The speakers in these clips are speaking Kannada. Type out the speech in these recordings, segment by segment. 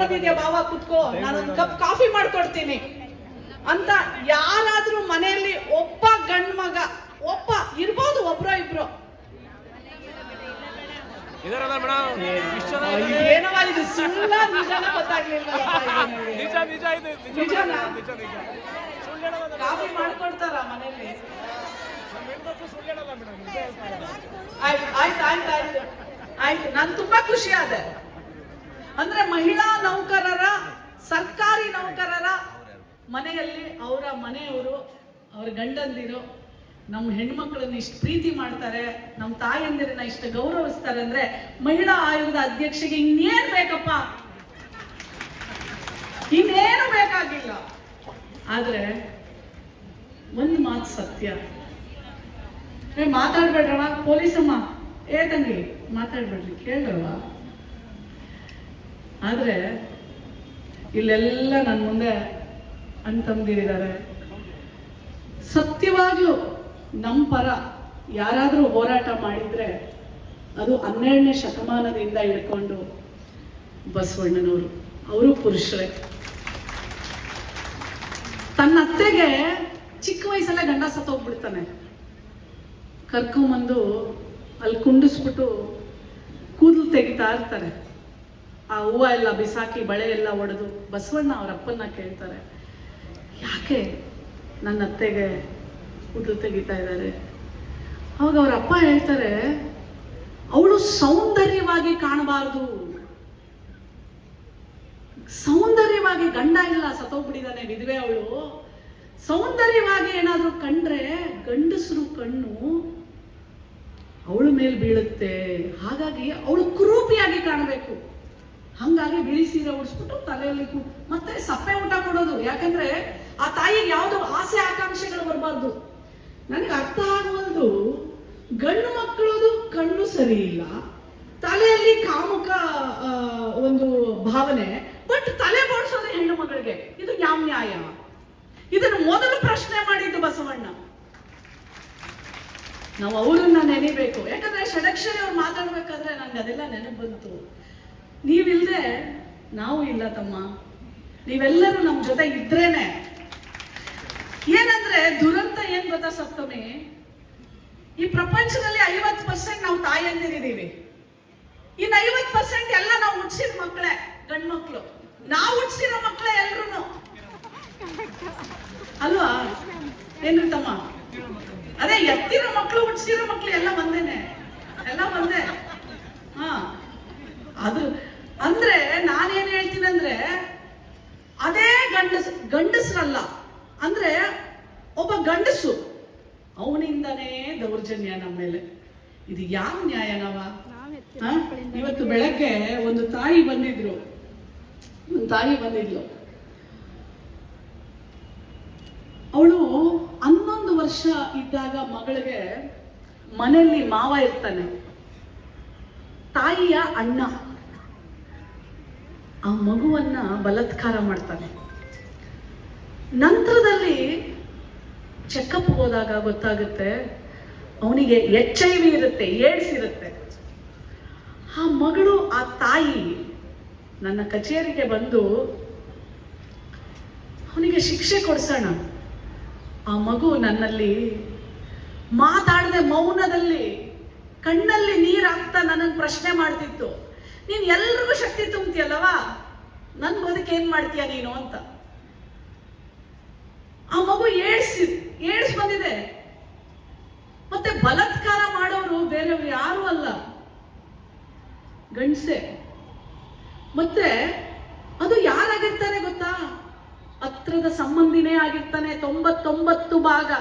ಬಂದಿದ್ಯಾ ಬಾವ ಕುತ್ಕೋ, ನಾನೊಂದು ಕಪ್ ಕಾಫಿ ಮಾಡ್ಕೊಡ್ತೀನಿ ಅಂತ ಯಾರಾದ್ರೂ ಮನೆಯಲ್ಲಿ ಒಬ್ಬ ಗಂಡ್ ಮಗ ಒಬ್ಬ ಇರ್ಬೋದು, ಒಬ್ರೋ ಇಬ್ರು ಏನವ ಇದು ಸುಳ್ಳ ನಿಜನ ಗೊತ್ತಾಗ್ಲಿಲ್ಲ. ಕಾಫಿ ಮಾಡ್ಕೊಡ್ತಾರ ಮನೆಯಲ್ಲಿ? ಆಯ್ತು ಆಯ್ತು ಆಯ್ತು ಆಯ್ತು ಆಯ್ತು. ನಾನು ತುಂಬಾ ಖುಷಿ ಆದೆ. ಅಂದ್ರೆ ಮಹಿಳಾ ನೌಕರರ, ಸರ್ಕಾರಿ ನೌಕರರ ಮನೆಯಲ್ಲಿ ಅವರ ಮನೆಯವರು, ಅವ್ರ ಗಂಡಂದಿರು ನಮ್ಮ ಹೆಣ್ಮಕ್ಳನ್ನ ಇಷ್ಟು ಪ್ರೀತಿ ಮಾಡ್ತಾರೆ, ನಮ್ಮ ತಾಯಂದಿರನ್ನ ಇಷ್ಟು ಗೌರವಿಸ್ತಾರೆ ಅಂದ್ರೆ ಮಹಿಳಾ ಆಯೋಗದ ಅಧ್ಯಕ್ಷೆಗೆ ಇನ್ನೇನ್ ಬೇಕಪ್ಪ, ಇನ್ನೇನು ಬೇಕಾಗಿಲ್ಲ. ಆದ್ರೆ ಒಂದು ಮಾತು ಸತ್ಯ, ಮಾತಾಡ್ಬೇಡ್ರವ ಪೊಲೀಸಮ್ಮ, ತಂಗಿ ಮಾತಾಡ್ಬೇಡ್ರಿ, ಕೇಳ್ರವ. ಆದ್ರೆ ಇಲ್ಲೆಲ್ಲ ನನ್ನ ಮುಂದೆ ಅಣ್ತಂದಿರಿದ್ದಾರೆ, ಸತ್ಯವಾಗ್ಲೂ ನಮ್ಮ ಪರ ಯಾರಾದರೂ ಹೋರಾಟ ಮಾಡಿದ್ರೆ ಅದು 12ನೇ ಶತಮಾನದಿಂದ ಹಿಡ್ಕೊಂಡು ಬಸವಣ್ಣನವರು, ಅವರು ಪುರುಷರೇ. ತನ್ನ ಅತ್ತೆಗೆ ಚಿಕ್ಕ ವಯಸ್ಸಲ್ಲೇ ಗಂಡ ಸತ್ತೋಗ್ಬಿಡ್ತಾನೆ, ಕರ್ಕೊಂಬಂದು ಅಲ್ಲಿ ಕುಂಡಿಸ್ಬಿಟ್ಟು ಕೂದಲು ತೆಗಿತಾ ಇರ್ತಾರೆ. ಆ ಹೂವು ಎಲ್ಲ ಬಿಸಾಕಿ ಬಳೆ ಎಲ್ಲ ಒಡೆದು ಬಸವಣ್ಣ ಅವ್ರ ಅಪ್ಪನ್ನ ಕೇಳ್ತಾರೆ, ಯಾಕೆ ನನ್ನ ಅತ್ತೆಗೆ ಕೂದಲು ತೆಗಿತಾ ಇದ್ದಾರೆ? ಅವಾಗ ಅವ್ರ ಅಪ್ಪ ಹೇಳ್ತಾರೆ, ಅವಳು ಸೌಂದರ್ಯವಾಗಿ ಕಾಣಬಾರ್ದು, ಸೌಂದರ್ಯವಾಗಿ, ಗಂಡ ಇಲ್ಲ ಸತ್ತೋಗ್ಬಿಟ್ಟಿದ್ದಾನೆ, ವಿಧವೆ ಅವಳು, ಸೌಂದರ್ಯವಾಗಿ ಏನಾದ್ರೂ ಕಂಡ್ರೆ ಗಂಡಸರು ಕಣ್ಣು ಅವಳ ಮೇಲೆ ಬೀಳುತ್ತೆ, ಹಾಗಾಗಿ ಅವಳು ಕುರೂಪಿಯಾಗಿ ಕಾಣಬೇಕು. ಹಂಗಾಗಿ ಬಿಳಿ ಸೀರೆ ಉಡಿಸ್ಬಿಟ್ಟು ತಲೆಯಲ್ಲಿ ಮತ್ತೆ ಸಪ್ಪೆ ಊಟ ಕೊಡೋದು. ಯಾಕಂದ್ರೆ ಆ ತಾಯಿಗೆ ಯಾವ್ದು ಆಸೆ ಆಕಾಂಕ್ಷೆಗಳು ಬರಬಾರ್ದು. ನನಗೆ ಅರ್ಥ ಆಗುವುದು, ಗಂಡು ಮಕ್ಕಳದು ಕಣ್ಣು ಸರಿ ಇಲ್ಲ, ತಲೆಯಲ್ಲಿ ಕಾಮುಕ ಒಂದು ಭಾವನೆ, ಬಟ್ ತಲೆ ಬೋಡ್ಸೋದು ಹೆಣ್ಣು ಮಗಳಿಗೆ, ಇದು ಯಾವ ನ್ಯಾಯ? ಇದನ್ನು ಮೊದಲು ಪ್ರಶ್ನೆ ಮಾಡಿದ್ದು ಬಸವಣ್ಣ. ನಾವು ಅವರನ್ನ ನೆನೆಬೇಕು. ಯಾಕಂದ್ರೆ ಷಡಕ್ಷರಿ ಅವ್ರು ಮಾತಾಡ್ಬೇಕಾದ್ರೆ ನಂಗೆ ಅದೆಲ್ಲ ನೆನಪು ಬಂತು. ನೀವಿಲ್ದೆ ನಾವು ಇಲ್ಲ ತಮ್ಮ, ನೀವೆಲ್ಲರೂ ನಮ್ಮ ಜೊತೆ ಇದ್ರೇನೆ. ಏನಂದ್ರೆ ದುರಂತ ಏನ್ ಗೊತ್ತಾ ಸಪ್ತಮಿ, ಈ ಪ್ರಪಂಚದಲ್ಲಿ 50% ನಾವು ತಾಯಂದಿರಿದ್ದೀವಿ, ಇನ್ನು 50% ಎಲ್ಲ ನಾವು ಹುಟ್ಟಿಸಿದ ಮಕ್ಕಳೇ, ಗಂಡು ಮಕ್ಕಳು. ನಾವು ಹುಟ್ಟಿಸಿರೋ ಮಕ್ಕಳೇ ಎಲ್ರು ಅಲ್ವಾ? ಏನ್ರಿ ತಮ್ಮ? ಅದೇ ಎತ್ತಿರೋ ಮಕ್ಕಳು, ಹುಟ್ಟಿಸಿರೋ ಮಕ್ಕಳು ಎಲ್ಲ ಒಂದೇನೆ, ಎಲ್ಲ ಒಂದೇ. ಹಾ, ಅದು ಅಂದ್ರೆ ನಾನೇನ್ ಹೇಳ್ತೀನಿ ಅಂದ್ರೆ, ಅದೇ ಗಂಡಸರಲ್ಲ ಅಂದ್ರೆ ಒಬ್ಬ ಗಂಡಸು, ಅವನಿಂದನೇ ದೌರ್ಜನ್ಯ ನಮ್ಮ ಮೇಲೆ. ಇದು ಯಾವ ನ್ಯಾಯನವ? ಇವತ್ತು ಬೆಳಗ್ಗೆ ಒಂದು ತಾಯಿ ಬಂದಿದ್ಲು. ಅವಳು 11 ವರ್ಷ ಇದ್ದಾಗ ಮಗಳಿಗೆ ಮನೆಯಲ್ಲಿ ಮಾವ ಇರ್ತಾನೆ, ತಾಯಿಯ ಅಣ್ಣ ಆ ಮಗುವನ್ನ ಬಲಾತ್ಕಾರ ಮಾಡ್ತಾನೆ. ನಂತರದಲ್ಲಿ ಚೆಕಪ್ ಹೋದಾಗ ಗೊತ್ತಾಗುತ್ತೆ ಅವನಿಗೆ HIV ಇರುತ್ತೆ, ಏಡ್ಸ್ ಇರುತ್ತೆ. ಆ ಮಗಳು, ಆ ತಾಯಿ ನನ್ನ ಕಚೇರಿಗೆ ಬಂದು ಅವನಿಗೆ ಶಿಕ್ಷೆ ಕೊಡ್ಸೋಣ. ಆ ಮಗು ನನ್ನಲ್ಲಿ ಮಾತಾಡದೆ ಮೌನದಲ್ಲಿ ಕಣ್ಣಲ್ಲಿ ನೀರಾಗ್ತಾ ನನಗೆ ಪ್ರಶ್ನೆ ಮಾಡ್ತಿತ್ತು, ನೀನ್ ಎಲ್ರಿಗೂ ಶಕ್ತಿ ತುಂಬ್ತೀಯಲ್ಲವಾ, ನನ್ ಬದುಕೇನ್ ಮಾಡ್ತೀಯ ನೀನು ಅಂತ. ಆ ಮಗು ಏಡ್ಸ್ ಬಂದಿದೆ. ಮತ್ತೆ ಬಲಾತ್ಕಾರ ಮಾಡೋರು ಬೇರೆಯವ್ರು ಯಾರು ಅಲ್ಲ, ಗಂಡಸೆ. ಮತ್ತೆ ಅದು ಯಾರಾಗಿರ್ತಾರೆ ಗೊತ್ತಾ? ಹತ್ರದ ಸಂಬಂಧಿನೇ ಆಗಿರ್ತಾನೆ 99 ಭಾಗ.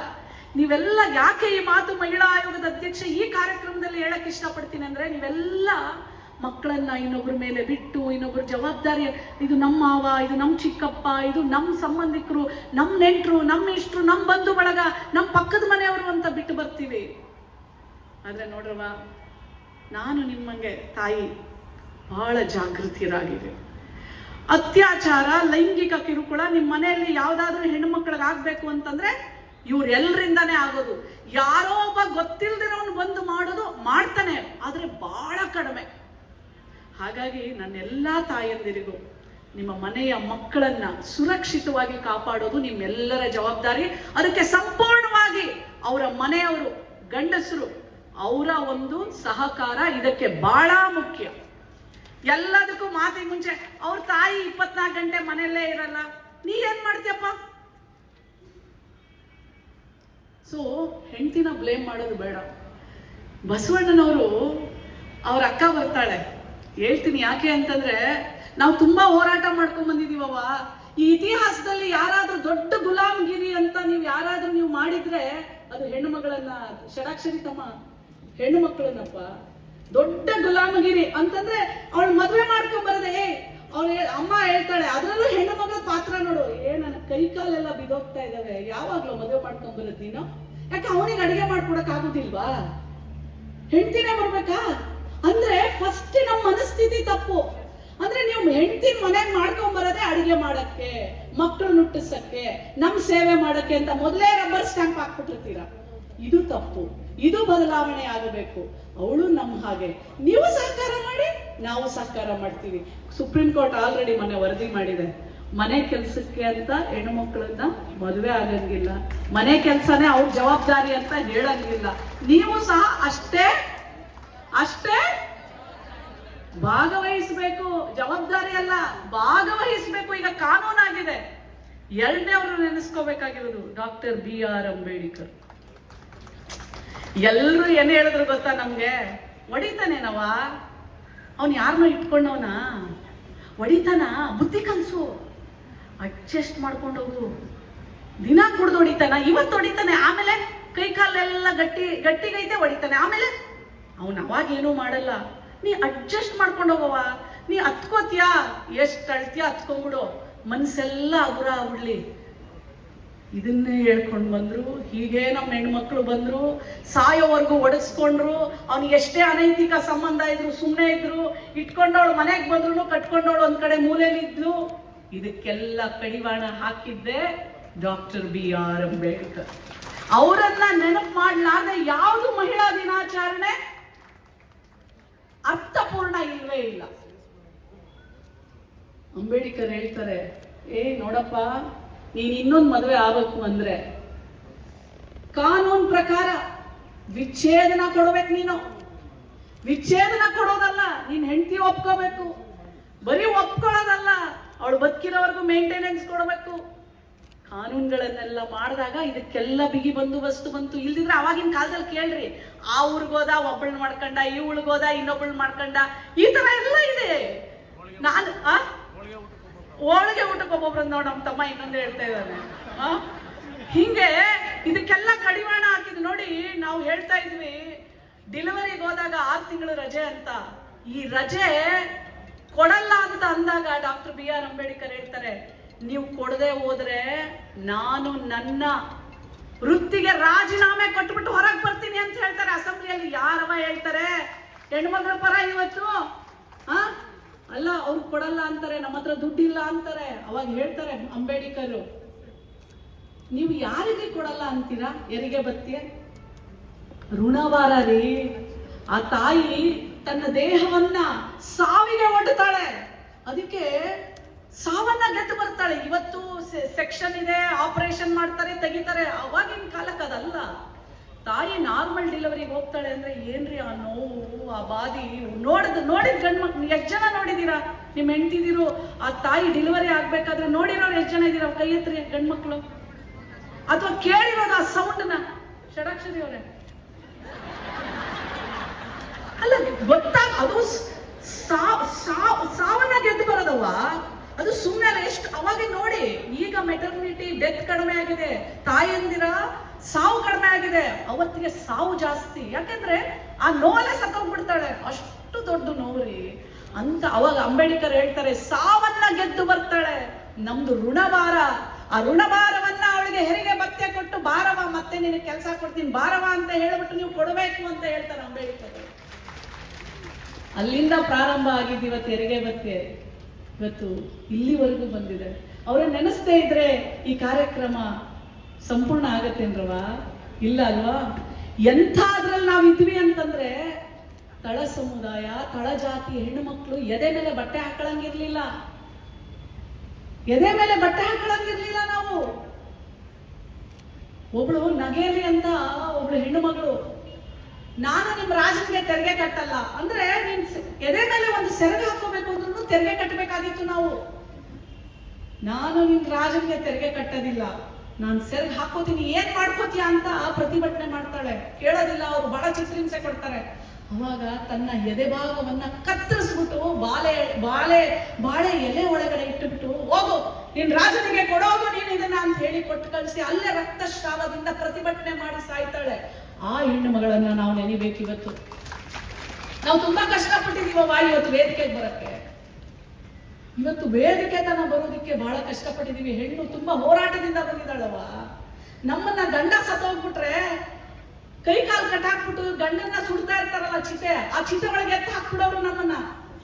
ನೀವೆಲ್ಲ ಯಾಕೆ ಈ ಮಾತು ಮಹಿಳಾ ಆಯೋಗದ ಅಧ್ಯಕ್ಷ ಈ ಕಾರ್ಯಕ್ರಮದಲ್ಲಿ ಹೇಳಕ್ ಇಷ್ಟಪಡ್ತೀನಿ ಅಂದ್ರೆ, ನೀವೆಲ್ಲ ಮಕ್ಕಳನ್ನ ಇನ್ನೊಬ್ರ ಮೇಲೆ ಬಿಟ್ಟು, ಇನ್ನೊಬ್ರ ಜವಾಬ್ದಾರಿ, ಇದು ನಮ್ಮ ಮಾವ, ಇದು ನಮ್ಮ ಚಿಕ್ಕಪ್ಪ, ಇದು ನಮ್ಮ ಸಂಬಂಧಿಕರು, ನಮ್ಮ ನೆಂಟರು, ನಮ್ಮ ಇಷ್ಟರು, ನಮ್ಮ ಬಂಧು ಬಳಗ, ನಮ್ಮ ಪಕ್ಕದ ಮನೆಯವರು ಅಂತ ಬಿಟ್ಟು ಬರ್ತೀವಿ. ಆದ್ರೆ ನೋಡ್ರವ, ನಾನು ನಿಮ್ಮಂಗೆ ತಾಯಿ ಬಹಳ ಜಾಗೃತಿಯರಾಗಿದೆ. ಅತ್ಯಾಚಾರ, ಲೈಂಗಿಕ ಕಿರುಕುಳ ನಿಮ್ಮ ಮನೆಯಲ್ಲಿ ಯಾವ್ದಾದ್ರೂ ಹೆಣ್ಮಕ್ಳಿಗೆ ಆಗ್ಬೇಕು ಅಂತಂದ್ರೆ ಇವ್ರೆಲ್ಲರಿಂದಾನೇ ಆಗೋದು. ಯಾರೋ ಒಬ್ಬ ಗೊತ್ತಿಲ್ದಿರೋನು ಬಂದು ಮಾಡೋದು ಮಾಡ್ತಾನೆ, ಆದ್ರೆ ಬಹಳ ಕಡಿಮೆ. ಹಾಗಾಗಿ ನನ್ನೆಲ್ಲಾ ತಾಯಂದಿರಿಗೂ ನಿಮ್ಮ ಮನೆಯ ಮಕ್ಕಳನ್ನ ಸುರಕ್ಷಿತವಾಗಿ ಕಾಪಾಡೋದು ನಿಮ್ಮೆಲ್ಲರ ಜವಾಬ್ದಾರಿ. ಅದಕ್ಕೆ ಸಂಪೂರ್ಣವಾಗಿ ಅವರ ಮನೆಯವರು, ಗಂಡಸರು, ಅವರ ಒಂದು ಸಹಕಾರ ಇದಕ್ಕೆ ಬಹಳ ಮುಖ್ಯ. ಎಲ್ಲದಕ್ಕೂ ಮಾತಿಗೆ ಮುಂಚೆ ಅವ್ರ ತಾಯಿ 24 ಗಂಟೆ ಮನೆಯಲ್ಲೇ ಇರಲ್ಲ, ನೀ ಏನ್ ಮಾಡ್ತೀಯಪ್ಪ? ಸೊ ಹೆಂಡತಿನ ಬ್ಲೇಮ್ ಮಾಡೋದು ಬೇಡ. ಬಸವಣ್ಣನವರು ಅವ್ರ ಅಕ್ಕ ಬರ್ತಾಳೆ, ಹೇಳ್ತೀನಿ ಯಾಕೆ ಅಂತಂದ್ರೆ ನಾವು ತುಂಬಾ ಹೋರಾಟ ಮಾಡ್ಕೊಂಡ್ ಬಂದಿದೀವವ. ಈ ಇತಿಹಾಸದಲ್ಲಿ ಯಾರಾದ್ರೂ ದೊಡ್ಡ ಗುಲಾಮಗಿರಿ ಅಂತ ನೀವು ಮಾಡಿದ್ರೆ ಅದು ಹೆಣ್ಣು ಮಗಳನ್ನ, ಷಡಾಕ್ಷರಿ ತಮ್ಮ ಹೆಣ್ಣು ಮಕ್ಕಳನ್ನಪ್ಪ. ದೊಡ್ಡ ಗುಲಾಮಗಿರಿ ಅಂತಂದ್ರೆ ಅವಳು ಮದುವೆ ಮಾಡ್ಕೊಂಡ್ ಬರದೆ ಅವಳು ಅಮ್ಮ ಹೇಳ್ತಾಳೆ, ಅದ್ರಲ್ಲೂ ಹೆಣ್ಣು ಮಗಳ ಪಾತ್ರ ನೋಡು, ನನ್ನ ಕೈ ಕಾಲೆಲ್ಲ ಬಿದೋಗ್ತಾ ಇದಾವೆ, ಯಾವಾಗ್ಲೂ ಮದುವೆ ಮಾಡ್ಕೊಂಡ್ ಬರೋದ್ ನೀನು? ಯಾಕೆ ಅವನಿಗೆ ಅಡಿಗೆ ಮಾಡ್ಕೊಡಕ್ ಆಗುದಿಲ್ವಾ? ಹೆಂಡ್ತಿನೇ ಬರ್ಬೇಕಾ? ಅಂದ್ರೆ ಫಸ್ಟ್ ನಮ್ಮ ಮನಸ್ಥಿತಿ ತಪ್ಪು. ಅಂದ್ರೆ ನೀವು ಹೆಂಡ್ತಿನ ಮನೆಗೆ ಮಾಡ್ಕೊಂಡ್ ಬರೋದೇ ಅಡಿಗೆ ಮಾಡಕ್ಕೆ, ಮಕ್ಕಳು ನುಟ್ಟಿಸಕ್ಕೆ, ನಮ್ ಸೇವೆ ಮಾಡಕ್ಕೆ ಅಂತ ಮೊದಲೇ ರಬ್ಬರ್ ಸ್ಟ್ಯಾಂಪ್ ಹಾಕ್ಬಿಟ್ಟಿರ್ತೀರಾ. ಇದು ತಪ್ಪು. ಇದು ಬದಲಾವಣೆ ಆಗಬೇಕು. ಅವಳು ನಮ್ಮ ಹಾಗೆ, ನೀವು ಸಹಕಾರ ಮಾಡಿ, ನಾವು ಸಹಕಾರ ಮಾಡ್ತೀವಿ. ಸುಪ್ರೀಂ ಕೋರ್ಟ್ ಆಲ್ರೆಡಿ ಮೊನ್ನೆ ವರದಿ ಮಾಡಿದೆ, ಮನೆ ಕೆಲ್ಸಕ್ಕೆ ಅಂತ ಹೆಣ್ಣು ಮಕ್ಕಳನ್ನ ಮದುವೆ ಆಗಂಗಿಲ್ಲ, ಮನೆ ಕೆಲ್ಸನೇ ಅವ್ರ ಜವಾಬ್ದಾರಿ ಅಂತ ಹೇಳಂಗಿಲ್ಲ. ನೀವು ಸಹ ಅಷ್ಟೇ ಭಾಗವಹಿಸಬೇಕು. ಜವಾಬ್ದಾರಿ ಅಲ್ಲ, ಭಾಗವಹಿಸಬೇಕು. ಈಗ ಕಾನೂನಾಗಿದೆ. ಎರಡನೇವ್ರು ನೆನೆಸ್ಕೋಬೇಕಾಗಿರೋದು ಡಾಕ್ಟರ್ BR ಅಂಬೇಡ್ಕರ್. ಎಲ್ರು ಏನ್ ಹೇಳಿದ್ರು ಗೊತ್ತಾ ನಮ್ಗೆ? ಹೊಡಿತಾನೇನವ ಅವನ್, ಯಾರನ್ನೋ ಇಟ್ಕೊಂಡವನ ಹೊಡಿತಾನ, ಬುದ್ಧಿ ಕಲ್ಸು, ಅಡ್ಜಸ್ಟ್ ಮಾಡ್ಕೊಂಡೋಗು. ದಿನ ಕುಡ್ದು ಹೊಡಿತಾನ, ಇವತ್ತು ಹೊಡಿತಾನೆ, ಆಮೇಲೆ ಕೈ ಕಾಲೆಲ್ಲ ಗಟ್ಟಿಗೈತೆ ಹೊಡಿತಾನೆ, ಆಮೇಲೆ ಅವನ್ ಅವಾಗೇನು ಮಾಡಲ್ಲ. ನೀ ಅಡ್ಜಸ್ಟ್ ಮಾಡ್ಕೊಂಡೋಗವ. ನೀ ಹತ್ಕೋತ್ಯಾ, ಎಷ್ಟ್ ಅಳ್ತೀಯ ಹತ್ಕೊಂಡ್ಬಿಡು, ಮನ್ಸೆಲ್ಲ ಅಗುರ ಆಗ್ಬಿಡ್ಲಿ. ಇದನ್ನೇ ಹೇಳ್ಕೊಂಡು ಬಂದ್ರು. ಹೀಗೆ ನಮ್ಮ ಹೆಣ್ಮಕ್ಳು ಬಂದ್ರು, ಸಾಯೋವರೆಗೂ ಒಡಿಸ್ಕೊಂಡ್ರು. ಅವ್ನಿಗೆ ಎಷ್ಟೇ ಅನೈತಿಕ ಸಂಬಂಧ ಇದ್ರು ಸುಮ್ಮನೆ ಇದ್ರು, ಇಟ್ಕೊಂಡವಳು ಮನೆಗೆ ಬಂದ್ರು, ಕಟ್ಕೊಂಡವಳು ಒಂದ್ ಕಡೆ ಮೂಲೆಯಲ್ಲಿದ್ಲು. ಇದಕ್ಕೆಲ್ಲ ಕಡಿವಾಣ ಹಾಕಿದ್ದೆ ಡಾಕ್ಟರ್ BR ಅಂಬೇಡ್ಕರ್. ಅವರನ್ನ ನೆನಪು ಮಾಡ್ಲಾರ್ದೆ ಯಾವುದು ಮಹಿಳಾ ದಿನಾಚರಣೆ ಅರ್ಥಪೂರ್ಣ ಇಲ್ವೇ ಇಲ್ಲ. ಅಂಬೇಡ್ಕರ್ ಹೇಳ್ತಾರೆ, ನೋಡಪ್ಪ, ನೀನ್ ಇನ್ನೊಂದು ಮದುವೆ ಆಗ್ಬೇಕು ಅಂದ್ರೆ ಕಾನೂನು ಪ್ರಕಾರ ವಿಚ್ಛೇದನ ಕೊಡ್ಬೇಕು. ನೀನು ವಿಚ್ಛೇದನ ಕೊಡೋದಲ್ಲ, ನೀನ್ ಹೆಂಡತಿ ಒಪ್ಕೋಬೇಕು. ಬರೀ ಒಪ್ಕೊಳ್ಳೋದಲ್ಲ, ಅವಳು ಬದುಕಿರೋವರೆಗೂ ಮೇಂಟೆನೆನ್ಸ್ ಕೊಡಬೇಕು. ಕಾನೂನುಗಳನ್ನೆಲ್ಲ ಮಾಡಿದಾಗ ಇದಕ್ಕೆಲ್ಲ ಬಿಗಿ ಬಂದೋಬಸ್ತು ಬಂತು. ಇಲ್ದಿದ್ರೆ ಅವಾಗಿನ ಕಾಲದಲ್ಲಿ ಕೇಳ್ರಿ, ಆ ಊರಿಗೋದ ಒಬ್ಬಳನ್ನ ಮಾಡ್ಕೊಂಡ, ಈ ಊಳಿಗೋದ ಇನ್ನೊಬ್ಬಳನ್ನ ಮಾಡ್ಕೊಂಡ, ಈ ತರ ಎಲ್ಲ ಇದೆ. ನಾನು ಹೋಳಿಗೆ ಊಟಕ್ಕೆ ಒಬ್ಬೊಬ್ರು ನೋಡ್ ನಮ್ಮ ತಮ್ಮ ಇನ್ನೊಂದು ಹೇಳ್ತಾ ಇದ್ದಾನೆ. ಹಿಂಗೆ ಇದಕ್ಕೆಲ್ಲ ಕಡಿವಾಣ ಹಾಕಿದ್ ನೋಡಿ. ನಾವು ಹೇಳ್ತಾ ಇದ್ವಿ ಡೆಲಿವರಿಗೆ ಹೋದಾಗ 6 ತಿಂಗಳು ರಜೆ ಅಂತ. ಈ ರಜೆ ಕೊಡಲ್ಲ ಅಂತ ಅಂದಾಗ ಡಾಕ್ಟರ್ BR ಅಂಬೇಡ್ಕರ್ ಹೇಳ್ತಾರೆ, ನೀವು ಕೊಡದೆ ಹೋದ್ರೆ ನಾನು ನನ್ನ ವೃತ್ತಿಗೆ ರಾಜೀನಾಮೆ ಕೊಟ್ಬಿಟ್ಟು ಹೊರಗೆ ಬರ್ತೀನಿ ಅಂತ ಹೇಳ್ತಾರೆ ಅಸೆಂಬ್ಲಿಯಲ್ಲಿ. ಯಾರವ ಹೇಳ್ತಾರೆ ಹೆಣ್ಮಗಳ ಪರ ಇವತ್ತು? ಅಲ್ಲ, ಅವ್ರು ಕೊಡಲ್ಲ ಅಂತಾರೆ, ನಮ್ಮ ಹತ್ರ ದುಡ್ಡಿಲ್ಲ ಅಂತಾರೆ. ಅವಾಗ ಹೇಳ್ತಾರೆ ಅಂಬೇಡ್ಕರ್, ನೀವು ಯಾರಿಗೆ ಕೊಡಲ್ಲ ಅಂತೀರಾ? ಯಾರಿಗೆ ಬತ್ತೀಯ? ಋಣಭಾರ ರೀ. ಆ ತಾಯಿ ತನ್ನ ದೇಹವನ್ನ ಸಾವಿಗೆ ಒಡ್ತಾಳೆ, ಅದಕ್ಕೆ ಸಾವನ್ನ ಗೆದ್ದು ಬರ್ತಾಳೆ. ಇವತ್ತು ಸೆಕ್ಷನ್ ಇದೆ, ಆಪರೇಷನ್ ಮಾಡ್ತಾರೆ, ತೆಗಿತಾರೆ. ಅವಾಗಿನ ಕಾಲಕ್ಕೆ ಅದಲ್ಲ. ತಾಯಿ ನಾರ್ಮಲ್ ಡೆಲಿವರಿಗೆ ಹೋಗ್ತಾಳೆ ಅಂದ್ರೆ ಏನ್ರಿ ಆ ನೋವು, ಆ ಬಾದಿ. ನೋಡಿದ ಗಂಡ್ಮಕ್ಳು ಎಷ್ಟು ಜನ ನೋಡಿದೀರಾ? ನಿಮ್ ಹೆಂಡ್ತಿದಿರು ಆ ತಾಯಿ ಡೆಲಿವರಿ ಆಗ್ಬೇಕಾದ್ರೆ ನೋಡಿರೋರು ಎಷ್ಟು ಜನ ಇದೀರ? ಕೈ ಎತ್ತರಿ ಗಂಡ್ಮಕ್ಳು. ಅಥವಾ ಕೇಳಿರೋದು ಆ ಸೌಂಡ್ನ? ಷಡಾಕ್ಷರಿ ಅವರೇ ಅಲ್ಲ, ಅದು ಸಾವನ್ನ ಗೆದ್ದು ಬರೋದವ. ಅದು ಸುಮ್ಮನೆ ಎಷ್ಟು ಅವಾಗ ನೋಡಿ. ಈಗ ಮೆಟರ್ನಿಟಿ ಡೆತ್ ಕಡಿಮೆ ಆಗಿದೆ, ತಾಯಂದಿರ ಸಾವು ಕಡಿಮೆ ಆಗಿದೆ. ಅವತ್ತಿಗೆ ಸಾವು ಜಾಸ್ತಿ, ಯಾಕಂದ್ರೆ ಆ ನೋವಲ್ಲೇ ಸತ್ತೋಗ್ಬಿಡ್ತಾಳೆ. ಅಷ್ಟು ದೊಡ್ಡ ನೋವ್ರಿ ಅಂತ. ಅವಾಗ ಅಂಬೇಡ್ಕರ್ ಹೇಳ್ತಾರೆ, ಸಾವನ್ನ ಗೆದ್ದು ಬರ್ತಾಳೆ. ನಮ್ದು ಋಣಭಾರ. ಆ ಋಣಭಾರವನ್ನ ಅವಳಿಗೆ ಹೆರಿಗೆ ಭತ್ಯೆ ಕೊಟ್ಟು, ಬಾರವ ಮತ್ತೆ ನಿನಗೆ ಕೆಲಸ ಕೊಡ್ತೀನಿ ಬಾರವ ಅಂತ ಹೇಳ್ಬಿಟ್ಟು ನೀವು ಕೊಡಬೇಕು ಅಂತ ಹೇಳ್ತಾರೆ ಅಂಬೇಡ್ಕರ್. ಅಲ್ಲಿಂದ ಪ್ರಾರಂಭ ಆಗಿದ್ದು ಇವತ್ತು ಹೆರಿಗೆ ಭತ್ಯೆ. ಇವತ್ತು ಇಲ್ಲಿವರೆಗೂ ಬಂದಿದೆ. ಅವ್ರನ್ನ ನೆನೆಸ್ತೇ ಇದ್ರೆ ಈ ಕಾರ್ಯಕ್ರಮ ಸಂಪೂರ್ಣ ಆಗತ್ತೇನ್ರವ? ಇಲ್ಲ ಅಲ್ವಾ? ಎಂಥದ್ರಲ್ಲಿ ನಾವು ಇದ್ವಿ ಅಂತಂದ್ರೆ, ತಳ ಸಮುದಾಯ, ತಳ ಜಾತಿ ಹೆಣ್ಣು ಮಕ್ಕಳು ಎದೆ ಮೇಲೆ ಬಟ್ಟೆ ಹಾಕೊಳ್ಳಂಗಿರ್ಲಿಲ್ಲ. ಎದೆ ಮೇಲೆ ಬಟ್ಟೆ ಹಾಕೊಳ್ಳಂಗಿರ್ಲಿಲ್ಲ ನಾವು. ಒಬ್ಳು ನಗೇಲಿ ಅಂತ ಒಬ್ಳು ಹೆಣ್ಣು ಮಗಳು, ನಾನು ನಿಮ್ಮ ರಾಜನಿಗೆ ತೆರಿಗೆ ಕಟ್ಟಲ್ಲ ಅಂದ್ರೆ ನಿನ್ ಎದೆ ಮೇಲೆ ಒಂದು ಸೆರಗು ಹಾಕೋಬೇಕು ಅಂದ್ರೂ ತೆರಿಗೆ ಕಟ್ಟಬೇಕಾಗಿತ್ತು ನಾವು. ನಾನು ನಿಮ್ ರಾಜನಿಗೆ ತೆರಿಗೆ ಕಟ್ಟೋದಿಲ್ಲ, ನಾನು ಸೆರಗು ಹಾಕೋತೀನಿ, ಏನ್ ಮಾಡ್ಕೋತೀಯ ಅಂತ ಪ್ರತಿಭಟನೆ ಮಾಡ್ತಾಳೆ. ಕೇಳೋದಿಲ್ಲ, ಅವ್ರು ಬಹಳ ಚಿತ್ರಹಿಂಸೆ ಕೊಡ್ತಾರೆ. ಅವಾಗ ತನ್ನ ಎದೆ ಭಾಗವನ್ನ ಕತ್ತರಿಸ್ಬಿಟ್ಟು ಬಾಳೆ ಎಲೆ ಒಳಗಡೆ ಇಟ್ಟುಬಿಟ್ಟು, ಹೋಗು ನಿನ್ ರಾಜನಿಗೆ ಕೊಡೋದು ನೀನು ಇದನ್ನ ಅಂತ ಹೇಳಿ ಕೊಟ್ಟು ಕಳಿಸಿ ಅಲ್ಲೇ ರಕ್ತಸ್ರಾವದಿಂದ ಪ್ರತಿಭಟನೆ ಮಾಡಿ ಸಾಯ್ತಾಳೆ. ಆ ಹೆಣ್ಣು ಮಗಳನ್ನ ನಾವು ನೆನಿಬೇಕಿವತ್ತು. ನಾವು ತುಂಬಾ ಕಷ್ಟಪಟ್ಟಿದೀವವಾ ಇವತ್ತು ವೇದಿಕೆಗೆ ಬರಕ್ಕೆ. ಇವತ್ತು ವೇದಿಕೆ ತನ ಬರೋದಕ್ಕೆ ಬಹಳ ಕಷ್ಟಪಟ್ಟಿದೀವಿ. ಹೆಣ್ಣು ತುಂಬಾ ಹೋರಾಟದಿಂದ ಬಂದಿದ್ದಾಳವ. ನಮ್ಮನ್ನ ಗಂಡ ಸತ್ತೋಗ್ಬಿಟ್ರೆ ಕೈ ಕಾಲು ಕಟ್ಟಾಕ್ಬಿಟ್ಟು ಗಂಡನ್ನ ಸುಡ್ತಾ ಇರ್ತಾರಲ್ಲ ಚಿತೆ, ಆ ಚಿತೆ ಒಳಗೆ ಎತ್ತ ಹಾಕ್ಬಿಡೋರು ನಮ್ಮನ್ನ,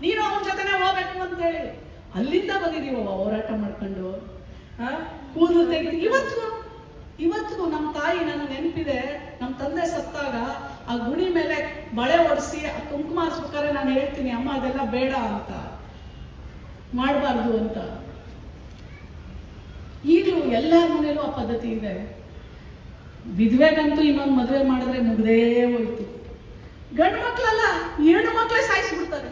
ನೀನು ಅವನ ಜೊತೆನೆ ಹೋಗ್ಬೇಕು ಅಂತ ಹೇಳಿ ಅಲ್ಲಿಂದ ಬಂದಿದೀವವ ಹೋರಾಟ ಮಾಡ್ಕೊಂಡು. ಕೂದಲು ತೆಗೆದು ಇವತ್ತು ನಮ್ಮ ತಾಯಿ ನನ್ನ ನೆನಪಿದೆ. ನಮ್ಮ ತಂದೆ ಸತ್ತಾಗ ಆ ಗುಣಿ ಮೇಲೆ ಬಳೆ ಒಡಿಸಿ ಆ ಕುಂಕುಮ ಹಚ್ಬೇಕಾದ್ರೆ ನಾನು ಹೇಳ್ತೀನಿ, ಅಮ್ಮ ಅದೆಲ್ಲ ಬೇಡ ಅಂತ, ಮಾಡಬಾರ್ದು ಅಂತ. ಈಗಲೂ ಎಲ್ಲರ ಮನೇಲೂ ಆ ಪದ್ಧತಿ ಇದೆ. ವಿಧವೆಗಂತೂ ಇನ್ನೊಂದು ಮದುವೆ ಮಾಡಿದ್ರೆ ಮುಗ್ದೇ ಹೋಯ್ತು. ಗಂಡು ಮಕ್ಳಲ್ಲ, ಹೆಣ್ಣು ಮಕ್ಳೇ ಸಾಯಿಸ್ಬಿಡ್ತಾರೆ.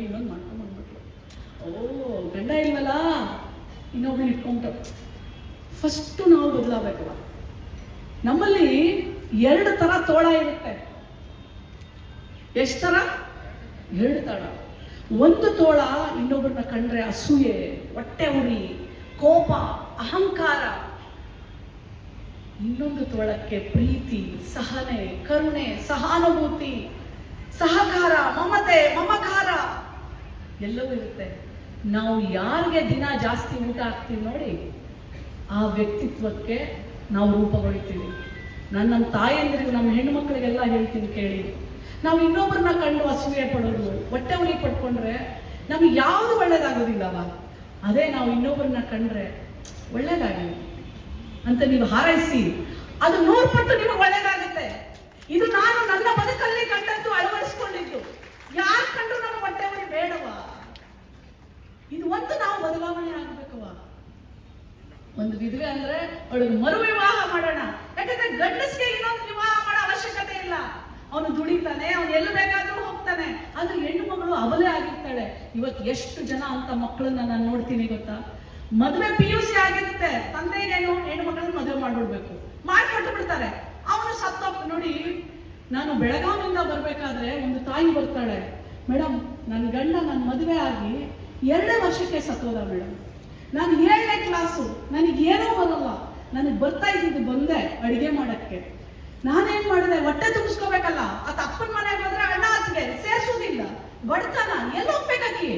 ಇನ್ನೊಂದು ಮಾಡ್ಕೊಂಡ್ಬಂದ್ಬಿಟ್ರು, ಗಂಡ ಇಲ್ವಲ್ಲ ಇನ್ನೊಬ್ಳು ಇಟ್ಕೊಂಡ್ರು. ಫಸ್ಟು ನಾವು ಬದಲಾಗಬೇಕಲ್ಲ. ನಮ್ಮಲ್ಲಿ 2 ತರ ತೋಳ ಇರುತ್ತೆ. ಎಷ್ಟು ತರ? 2 ತರ. ಒಂದು ತೋಳ ಇನ್ನೊಬ್ಬರನ್ನ ಕಂಡ್ರೆ ಅಸೂಯೆ, ಹೊಟ್ಟೆ ಉರಿ, ಕೋಪ, ಅಹಂಕಾರ. ಇನ್ನೊಂದು ತೋಳಕ್ಕೆ ಪ್ರೀತಿ, ಸಹನೆ, ಕರುಣೆ, ಸಹಾನುಭೂತಿ, ಸಹಕಾರ, ಮಮತೆ, ಮಮಕಾರ ಎಲ್ಲವೂ ಇರುತ್ತೆ. ನಾವು ಯಾರಿಗೆ ದಿನ ಜಾಸ್ತಿ ಊಟ ಹಾಕ್ತೀವಿ ನೋಡಿ, ಆ ವ್ಯಕ್ತಿತ್ವಕ್ಕೆ ನಾವು ರೂಪಗೊಳ್ತೀವಿ. ನಮ್ಮ ತಾಯಂದ್ರಿಗೆ, ನಮ್ಮ ಹೆಣ್ಣು ಮಕ್ಕಳಿಗೆಲ್ಲ ಹೇಳ್ತೀನಿ ಕೇಳಿ. ನಾವು ಇನ್ನೊಬ್ಬರನ್ನ ಕಂಡು ಅಸೂಯೆ ಪಡೋದು, ಹೊಟ್ಟೆ ಉರಿ ಪಡ್ಕೊಂಡ್ರೆ ನಮ್ಗೆ ಯಾವುದು ಒಳ್ಳೇದಾಗೋದಿಲ್ಲವ. ಅದೇ ನಾವು ಇನ್ನೊಬ್ಬರನ್ನ ಕಂಡ್ರೆ ಒಳ್ಳೇದಾಗಲಿ ಅಂತ ನೀವು ಹಾರೈಸಿ, ಅದು 100 ಪಟ್ಟು ನಿಮಗೆ ಒಳ್ಳೇದಾಗುತ್ತೆ. ಇದು ನಾನು ನನ್ನ ಬದುಕಲ್ಲಿ ಕಂಡದ್ದು, ಅಳವಡಿಸ್ಕೊಂಡಿದ್ದು. ಯಾರು ಕಂಡ್ರು ನಮ್ಮ ಹೊಟ್ಟೆ ಉರಿ ಬೇಡವ. ಇದು ಒಂದು ನಾವು ಬದಲಾವಣೆ ಆಗ್ಬೇಕವ. ಒಂದು ವಿಧವೆ ಅಂದ್ರೆ ಅವಳಿಗೆ ಮರು ವಿವಾಹ ಮಾಡೋಣ. ಯಾಕಂದ್ರೆ ಗಂಡಸ್ಗೆ ಇನ್ನೊಂದು ವಿವಾಹ ಮಾಡೋ ಅವಶ್ಯಕತೆ ಇಲ್ಲ. ಅವನು ದುಡಿತಾನೆ, ಅವನು ಎಲ್ಲಿ ಬೇಕಾದ್ರೂ ಹೋಗ್ತಾನೆ. ಆದ್ರೆ ಹೆಣ್ಣು ಮಗಳು ಅಬಲೆ ಆಗಿರ್ತಾಳೆ. ಇವತ್ತು ಎಷ್ಟು ಜನ ಅಂತ ಮಕ್ಕಳನ್ನ ನಾನು ನೋಡ್ತೀನಿ ಗೊತ್ತಾ? ಮದುವೆ PUC ಆಗಿರುತ್ತೆ, ತಂದೆಗೇನು ಹೆಣ್ಣು ಮಕ್ಕಳನ್ನ ಮದುವೆ ಮಾಡ್ಬಿಡ್ಬೇಕು, ಮಾಡ್ಕೊಟ್ಟು ಬಿಡ್ತಾರೆ. ಅವನು ಸತ್ತೋಗ್ ನೋಡಿ. ನಾನು ಬೆಳಗಾವಿಯಿಂದ ಬರ್ಬೇಕಾದ್ರೆ ಒಂದು ತಾಯಿ ಬರ್ತಾಳೆ, ಮೇಡಮ್ ನನ್ನ ಗಂಡ ನನ್ನ ಮದುವೆ ಆಗಿ 2 ವರ್ಷಕ್ಕೆ ಸತ್ತೋದ ಮೇಡಮ್. ನಾನು 7ನೇ ಕ್ಲಾಸು, ನನಗೇನೋ ಬರಲ್ಲ, ನನಗೆ ಬರ್ತಾ ಇದ್ದಿದ್ದು ಬಂದೆ ಅಡಿಗೆ ಮಾಡಕ್ಕೆ. ನಾನೇನ್ ಮಾಡಿದೆ, ಹೊಟ್ಟೆ ತುಂಬಿಸ್ಕೋಬೇಕಲ್ಲ. ಆ ಅಪ್ಪನ ಮನೆಗೆ ಬಂದ್ರೆ ಅಣ್ಣ ಅತ್ತಿಗೆ ಸೇರ್ಸೋದಿಲ್ಲ, ಬಡತನ, ಎಲ್ಲಿ ಹೋಗ್ಬೇಕಾಕಿ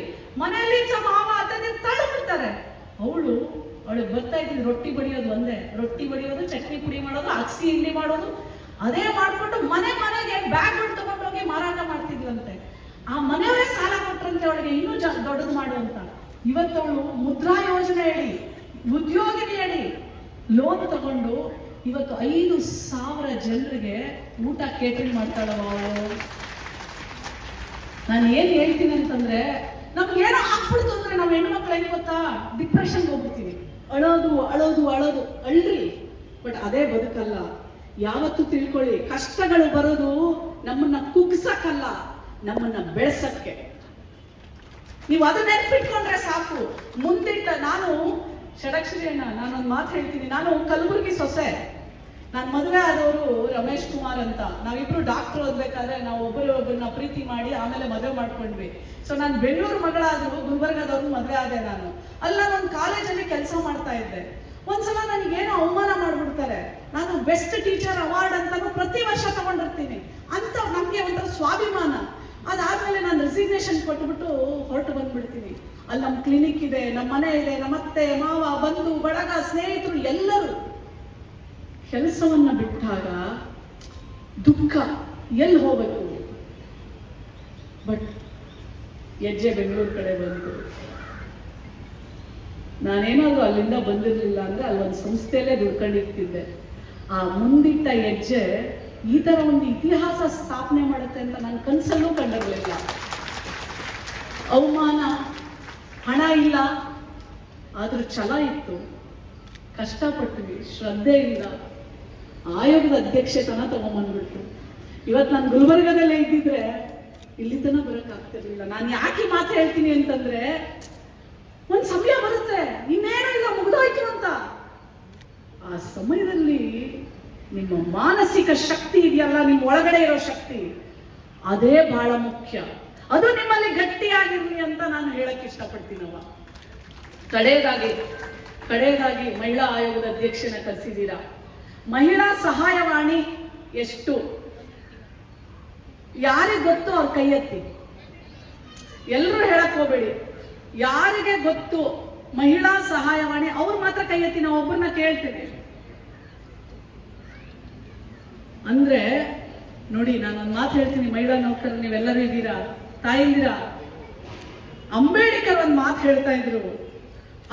ಮನೆಯಲ್ಲಿ ಮಾವ ಅತ್ತಂದ್ರೆ ತಳ್ಳು ಬಿಡ್ತಾರೆ. ಅವಳಿಗೆ ಬರ್ತಾ ಇದ್ದಿದ್ದು ರೊಟ್ಟಿ ಬಡಿಯೋದು ಒಂದೇ, ರೊಟ್ಟಿ ಬಡಿಯೋದು, ಚಟ್ನಿ ಪುಡಿ ಮಾಡೋದು, ಅಕ್ಸಿ ಹಿಂಡಿ ಮಾಡೋದು, ಅದೇ ಮಾಡ್ಕೊಂಡು ಮನೆಗೆ ಬ್ಯಾಗ್ ತಗೊಂಡೋಗಿ ಮಾರಾಟ ಮಾಡ್ತಿದ್ವಂತೆ. ಆ ಮನೆಯವರೇ ಸಾಲ ಕೊಟ್ರಂತೆ ಅವಳಿಗೆ ಇನ್ನೂ ದೊಡ್ಡದು ಮಾಡು ಅಂತ. ಇವತ್ತವಳು ಮುದ್ರಾ ಯೋಜನೆ ಹೇಳಿ, ಉದ್ಯೋಗಿನಿ ಹೇಳಿ ಲೋನ್ ತಗೊಂಡು ಇವತ್ತು 5,000 ಜನರಿಗೆ ಊಟ ಕೇಟರಿಂಗ್ ಮಾಡ್ತಾಳವ. ನಾನು ಏನ್ ಹೇಳ್ತೀನಿ ಅಂತಂದ್ರೆ, ನಮ್ಗೇನೋ ಆಗ್ಬಿಡ್ತು ಅಂದ್ರೆ ನಾವು ಹೆಣ್ಮಕ್ಳು ಹೆಂಗ್ ಗೊತ್ತಾ, ಡಿಪ್ರೆಷನ್ಗೆ ಹೋಗ್ಬಿಡ್ತೀವಿ. ಅಳೋದು ಅಳೋದು ಅಳೋದು, ಅಳ್ರಿ. ಬಟ್ ಅದೇ ಬದುಕಲ್ಲ. ಯಾವತ್ತು ತಿಳ್ಕೊಳ್ಳಿ, ಕಷ್ಟಗಳು ಬರೋದು ನಮ್ಮನ್ನ ಕುಗ್ಸಕ್ಕಲ್ಲ, ನಮ್ಮನ್ನ ಬೆಳೆಸಕ್ಕೆ. ನೀವು ಅದನ್ನ ನೆನ್ಪಿಟ್ಕೊಂಡ್ರೆ ಸಾಕು. ಮುಂದಿಟ್ಟ ನಾನು ಷಡಕ್ಷರಿ ಅಣ್ಣ, ನಾನೊಂದು ಮಾತು ಹೇಳ್ತೀನಿ. ನಾನು ಕಲಬುರಗಿ ಸೊಸೆ. ನಾನು ಮದುವೆ ಆದವರು ರಮೇಶ್ ಕುಮಾರ್ ಅಂತ. ನಾವಿಬ್ರು ಡಾಕ್ಟರ್ ಓದ್ಬೇಕಾದ್ರೆ ನಾವು ಒಬ್ಬರನ್ನ ಪ್ರೀತಿ ಮಾಡಿ ಆಮೇಲೆ ಮದುವೆ ಮಾಡ್ಕೊಂಡ್ವಿ. ಸೊ ನಾನು ಬೆಂಗಳೂರು ಮಗಳಾದ್ರು ಗುಲ್ಬರ್ಗಾದವ್ರು ಮದುವೆ ಆದೆ. ನಾನು ಅಲ್ಲ ನನ್ನ ಕಾಲೇಜಲ್ಲಿ ಕೆಲಸ ಮಾಡ್ತಾ ಇದ್ದೆ. ಒಂದ್ಸಲ ನನಗೇನೋ ಅವಮಾನ ಮಾಡ್ಬಿಡ್ತಾರೆ. ನಾನು ಬೆಸ್ಟ್ ಟೀಚರ್ ಅವಾರ್ಡ್ ಅಂತಾನು ಪ್ರತಿ ವರ್ಷ ತಗೊಂಡಿರ್ತೀನಿ ಅಂತ ನಮ್ಗೆ ಒಂಥರ ಸ್ವಾಭಿಮಾನ. ಅದಾದ್ಮೇಲೆ ನಾನು ರೆಸಿಗ್ನೇಷನ್ ಕೊಟ್ಬಿಟ್ಟು ಹೊರಟು ಬಂದ್ಬಿಡ್ತೀನಿ. ಅಲ್ಲಿ ನಮ್ಮ ಕ್ಲಿನಿಕ್ ಇದೆ, ನಮ್ಮ ಮನೆ ಇದೆ, ನಮ್ಮ ಅತ್ತೆ ಮಾವ ಬಂಧು ಬಳಗ ಸ್ನೇಹಿತರು ಎಲ್ಲರೂ. ಕೆಲಸವನ್ನ ಬಿಟ್ಟಾಗ ದುಃಖ, ಎಲ್ಲಿ ಹೋಗ್ಬೇಕು. ಬಟ್ ಹೆಜ್ಜೆ ಬೆಂಗಳೂರು ಕಡೆ ಬಂತು. ನಾನೇನಾದ್ರು ಅಲ್ಲಿಂದ ಬಂದಿರಲಿಲ್ಲ ಅಂದ್ರೆ ಅಲ್ಲೊಂದು ಸಂಸ್ಥೆಯಲ್ಲೇ ದುಡ್ಕೊಂಡಿರ್ತಿದ್ದೆ. ಆ ಮುಂದಿಟ್ಟ ಹೆಜ್ಜೆ ಈ ತರ ಒಂದು ಇತಿಹಾಸ ಸ್ಥಾಪನೆ ಮಾಡುತ್ತೆ ಅಂತ ನಾನು ಕನಸಲ್ಲೂ ಕಂಡಿರಲಿಲ್ಲ. ಅವಮಾನ, ಹಣ ಇಲ್ಲ, ಆದ್ರೂ ಛಲ ಇತ್ತು, ಕಷ್ಟಪಟ್ವಿ, ಶ್ರದ್ಧೆಯಿಂದ ಆಯೋಗದ ಅಧ್ಯಕ್ಷೆ ತನ ತಗೊಂಡ್ಬಂದ್ಬಿಟ್ರು. ಇವತ್ತು ನಾನು ಗುಲ್ಬರ್ಗದಲ್ಲೇ ಇದ್ದಿದ್ರೆ ಇಲ್ಲಿ ತನ ಬರೋಕ್ಕಾಗ್ತಿರ್ಲಿಲ್ಲ. ನಾನು ಯಾಕೆ ಮಾತು ಹೇಳ್ತೀನಿ ಅಂತಂದ್ರೆ, ಒಂದ್ ಸಮಯ ಬರುತ್ತೆ ಇನ್ನೇನು ಇಲ್ಲ ಮುಗಿದೋಯ್ತು ಅಂತ. ಆ ಸಮಯದಲ್ಲಿ ನಿಮ್ಮ ಮಾನಸಿಕ ಶಕ್ತಿ ಇದೆಯಲ್ಲ, ನಿಮ್ಮ ಒಳಗಡೆ ಇರೋ ಶಕ್ತಿ, ಅದೇ ಬಹಳ ಮುಖ್ಯ. ಅದು ನಿಮ್ಮಲ್ಲಿ ಗಟ್ಟಿಯಾಗಿರ್ಲಿ ಅಂತ ನಾನು ಹೇಳಕ್ ಇಷ್ಟಪಡ್ತೀನವ. ಕಡೆಯದಾಗಿ ಮಹಿಳಾ ಆಯೋಗದ ಅಧ್ಯಕ್ಷನ ಕರೆಸಿದ್ದೀರಾ. ಮಹಿಳಾ ಸಹಾಯವಾಣಿ ಎಷ್ಟು ಯಾರಿಗೆ ಗೊತ್ತು ಅವ್ರ ಕೈ ಎತ್ತಿ. ಎಲ್ಲರೂ ಹೇಳಕ್ ಹೋಗ್ಬೇಡಿ. ಯಾರಿಗೆ ಗೊತ್ತು ಮಹಿಳಾ ಸಹಾಯವಾಣಿ ಅವ್ರು ಮಾತ್ರ ಕೈ ಎತ್ತಿ. ನಾವು ಒಬ್ಬರನ್ನ ಕೇಳ್ತೇನೆ. ಅಂದ್ರೆ ನೋಡಿ, ನಾನೊಂದು ಮಾತು ಹೇಳ್ತೀನಿ, ಮಹಿಳಾ ನೌಕರರು ನೀವೆಲ್ಲರೂ ಇದ್ದೀರಾ, ತಾಯಿದ್ದೀರಾ. ಅಂಬೇಡ್ಕರ್ ಒಂದು ಮಾತು ಹೇಳ್ತಾ ಇದ್ರು,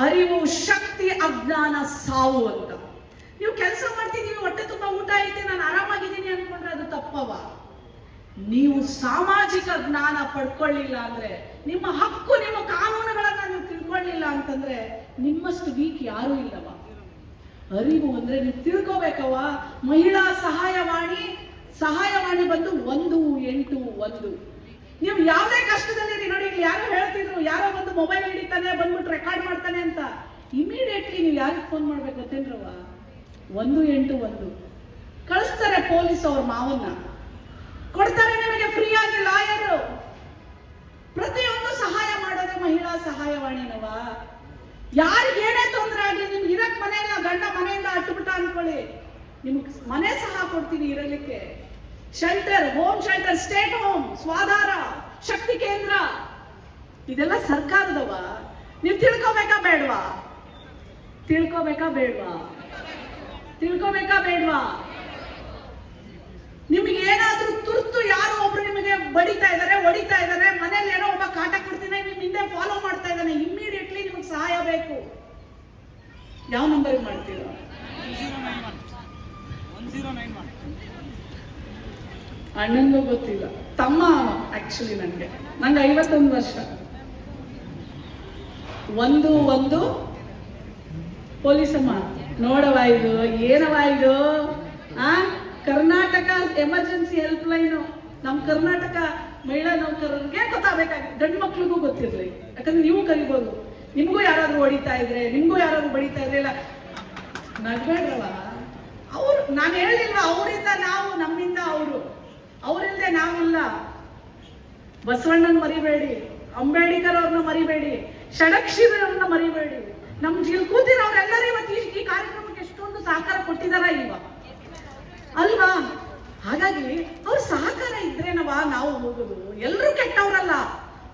ಅರಿವು ಶಕ್ತಿ, ಅಜ್ಞಾನ ಸಾವು ಅಂತ. ನೀವು ಕೆಲಸ ಮಾಡ್ತಿದ್ದೀವಿ, ಹೊಟ್ಟೆ ತುಂಬಾ ಊಟ ಐತೆ, ನಾನು ಆರಾಮಾಗಿದ್ದೀನಿ ಅನ್ಕೊಂಡ್ರೆ ಅದು ತಪ್ಪವ. ನೀವು ಸಾಮಾಜಿಕ ಜ್ಞಾನ ಪಡ್ಕೊಳ್ಳಿಲ್ಲ ಅಂದ್ರೆ, ನಿಮ್ಮ ಹಕ್ಕು, ನಿಮ್ಮ ಕಾನೂನುಗಳನ್ನ ನೀವು ತಿಳ್ಕೊಳ್ಳಿಲ್ಲ ಅಂತಂದ್ರೆ ನಿಮ್ಮಷ್ಟು ವೀಕ್ ಯಾರೂ ಇಲ್ಲವ. ಅರಿವು ಅಂದ್ರೆ ನೀವು ತಿಳ್ಕೋಬೇಕವ. ಮಹಿಳಾ ಸಹಾಯವಾಣಿ ಬಂದು 181. ನೀವು ಯಾವುದೇ ಕಷ್ಟದಲ್ಲಿ ನೋಡಿ, ಇಲ್ಲಿ ಯಾರೋ ಹೇಳ್ತಿದ್ರು, ಯಾರೋ ಒಂದು ಮೊಬೈಲ್ ಹಿಡಿತಾನೆ ಬಂದ್ಬಿಟ್ಟು ರೆಕಾರ್ಡ್ ಮಾಡ್ತಾನೆ ಅಂತ. ಇಮಿಡಿಯೇಟ್ಲಿ ನೀವು ಯಾರಿಗೆ ಫೋನ್ ಮಾಡ್ಬೇಕು ಗೊತ್ತೇನ್ರವ? 181 ಕಳಿಸ್ತಾರೆ ಪೊಲೀಸ್. ಅವ್ರ ಮಾವನ್ನ ಕೊಡ್ತಾರೆ ನಿಮಗೆ ಫ್ರೀ ಆಗಿ ಲಾಯರು. ಪ್ರತಿಯೊಂದು ಸಹಾಯ ಮಾಡೋದೇ ಮಹಿಳಾ ಸಹಾಯವಾಣಿನವ. ಯಾರಿಗೆ ಏನೇ ತೊಂದರೆ ಆಗ್ಲಿ, ನಿಮ್ಗೆ ಇರಕ್ ಮನೆ ಇಲ್ಲ, ಗಂಡ ಮನೆಯಿಂದ ಅಟ್ಟುಬಿಟ್ಟ ಅನ್ಕೊಳ್ಳಿ, ನಿಮ್ಗೆ ಮನೆ ಸಹ ಕೊಡ್ತೀನಿ ಇರಲಿಕ್ಕೆ. Shelter, home shelter, state home, Swadhar, Shakti Kendra, ಇದೆಲ್ಲ ಸರ್ಕಾರದವ. ನೀವು ತಿಳ್ಕೋಬೇಕಾ ಬೇಡ್ವಾ? ನಿಮ್ಗೆ ಏನಾದ್ರೂ ತುರ್ತು ಯಾರೋ ಒಬ್ರು ನಿಮಗೆ ಬಡಿತಾ ಇದಾರೆ, ಹೊಡಿತಾ ಇದಾರೆ, ಮನೇಲಿ ಏನೋ ಒಬ್ಬ ಕಾಟ ಕೊಡ್ತೀನಿ, ನಿಮ್ ಹಿಂದೆ ಫಾಲೋ ಮಾಡ್ತಾ ಇದ್ದಾನೆ, ಇಮ್ಮಿಡಿಯೇಟ್ಲಿ ನಿಮ್ಗೆ ಸಹಾಯ ಬೇಕು. ಯಾವ ನಂಬರ್ ಮಾಡ್ತೀರಾ? 1091. ಅಣ್ಣಂಗೂ ಗೊತ್ತಿಲ್ಲ, ತಮ್ಮ ಆಕ್ಚುಲಿ ನಂಗೆ 51 ವರ್ಷ. 11 ಪೊಲೀಸಮ್ಮ ನೋಡವ, ಇದು ಏನವ ಇದು? Karnataka emergency help line. ನಮ್ಮ ಕರ್ನಾಟಕ ಮಹಿಳಾ ನೌಕರರಿಗೆ ಗೊತ್ತಾಗಬೇಕಾಗಿತ್ತು, ಗಂಡು ಮಕ್ಳಿಗೂ ಗೊತ್ತಿರ್ಲಿ. ಯಾಕಂದ್ರೆ ನೀವು ಕರಿಬೋದು, ನಿಮ್ಗೂ ಯಾರಾದ್ರೂ ಹೊಡಿತಾ ಇದ್ರೆ, ನಿಮ್ಗೂ ಯಾರಾದ್ರೂ ಬಡಿತಾ ಇದ್ರೆ, ಇಲ್ಲ ನಗ್ಬೇಡ್ರವ. ನಾನು ಹೇಳಿಲ್ವ, ಅವರಿಂದ ನಾವು, ನಮ್ಮಿಂದ ಅವರು, ಅವರಿಲ್ಲದೆ ನಾವಿಲ್ಲ. ಬಸವಣ್ಣನ ಮರಿಬೇಡಿ, ಅಂಬೇಡ್ಕರ್ ಅವ್ರನ್ನ ಮರಿಬೇಡಿ, ಷಡಕ್ಷರವ್ರನ್ನ ಮರಿಬೇಡಿ. ನಮ್ ಜಿಲ್ ಕೂತಿರೋರೆಲ್ಲರೂ ಇವತ್ತು ಈ ಕಾರ್ಯಕ್ರಮಕ್ಕೆ ಎಷ್ಟೊಂದು ಸಹಕಾರ ಕೊಟ್ಟಿದಾರ ಅಲ್ವಾ? ಹಾಗಾಗಿ ಅವ್ರ ಸಹಕಾರ ಇದ್ರೇನವಾ ನಾವು ಹೋಗುದು. ಎಲ್ಲರೂ ಕೆಟ್ಟವ್ರಲ್ಲ,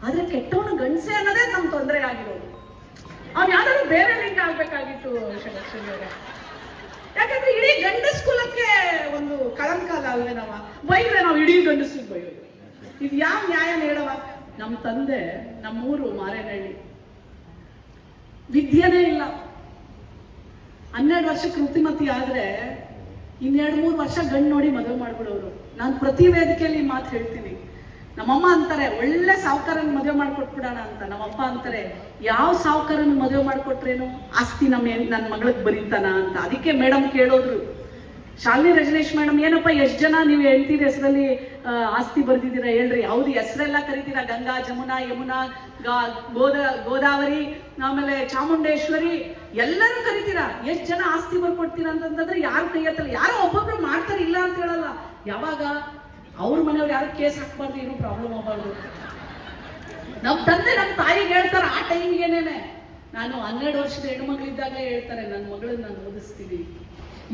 ಆದ್ರೆ ಕೆಟ್ಟವನು ಗಂಡಸೆ ಅನ್ನೋದೇ ನಮ್ ತೊಂದರೆ ಆಗಿರೋದು. ಅವ್ ಯಾರು ಬೇರೆ ಲಿಂಕ್ ಆಗ್ಬೇಕಾಗಿತ್ತು ಷಡಕ್ಷರವರೇ. ಯಾಕಂದ್ರೆ ಇಡೀ ಗಂಡಸ್ ಕುಲಕ್ಕೆ ಒಂದು ಕಳಂಕ ಅಲ್ವೇನವ? ಬೈದ್ರೆ ನಾವು ಇಡೀ ಗಂಡಸಿಗೆ ಬೈಯೋದು, ಇದು ಯಾವ ನ್ಯಾಯ ಹೇಳವ? ನಮ್ಮ ತಂದೆ, ನಮ್ಮೂರು ಮಾರೇನಹಳ್ಳಿ, ವಿದ್ಯೆನೇ ಇಲ್ಲ. 12 ವರ್ಷಕ್ಕೆ ಋತುಮತಿ ಆದ್ರೆ 2-3 ವರ್ಷ ಗಂಡು ನೋಡಿ ಮದುವೆ ಮಾಡ್ಬಿಡೋರು. ನಾನು ಪ್ರತಿ ವೇದಿಕೆಯಲ್ಲಿ ಮಾತು ಹೇಳ್ತೀನಿ. ನಮ್ಮಮ್ಮ ಅಂತಾರೆ, ಒಳ್ಳೆ ಸಾವುಕಾರನ ಮದುವೆ ಮಾಡ್ಕೊಟ್ಬಿಡೋಣ ಅಂತ. ನಮ್ಮಪ್ಪ ಅಂತಾರೆ, ಯಾವ ಸಾವುಕಾರನ ಮದುವೆ ಮಾಡ್ಕೊಟ್ರೇನು ಆಸ್ತಿ ನನ್ನ ಮಗಳಿಗೆ ಬರೀತಾನ ಅಂತ. ಅದಕ್ಕೆ ಮೇಡಮ್ ಕೇಳೋದ್ರು, ಶಾಲಿನಿ ರಜನೀಶ್ ಮೇಡಮ್, ಏನಪ್ಪ ಎಷ್ಟು ಜನ ನೀವು ಹೆಂಡತಿರ ಹೆಸರಲ್ಲಿ ಆಸ್ತಿ ಬರ್ದಿದ್ದೀರಾ ಹೇಳ್ರಿ. ಹೌದು, ಹೆಸರೆಲ್ಲ ಕರಿತೀರಾ, ಗಂಗಾ, ಜಮುನಾ, ಯಮುನಾ, ಗೋದಾವರಿ, ಆಮೇಲೆ ಚಾಮುಂಡೇಶ್ವರಿ, ಎಲ್ಲರೂ ಕರಿತೀರಾ. ಎಷ್ಟು ಜನ ಆಸ್ತಿ ಬರ್ಕೊಡ್ತೀರಾ ಅಂತಂದ್ರೆ ಯಾರು ಕೈ ಎತ್ತಲ್ಲ. ಯಾರೋ ಒಬ್ಬೊಬ್ರು ಮಾಡ್ತಾರೆ, ಇಲ್ಲ ಅಂತ ಹೇಳಲ್ಲ. ಯಾವಾಗ ಅವ್ರ ಮನೆಯವ್ರು ಯಾರು ಕೇಸ್ ಹಾಕ್ಬಾರ್ದು, ಏನೂ ಪ್ರಾಬ್ಲಮ್ ಆಗಬಾರ್ದು. ನಮ್ಮ ತಂದೆ ನಮ್ಮ ತಾಯಿಗೆ ಹೇಳ್ತಾರೆ ಆ ಟೈಮ್ಗೇನೇನೆ. ನಾನು 12 ವರ್ಷದ ಹೆಣ್ಮಗಳಿದ್ದಾಗಲೇ ಹೇಳ್ತಾರೆ, ನನ್ನ ಮಗಳನ್ನ ನಾನು ಓದಿಸ್ತೀನಿ,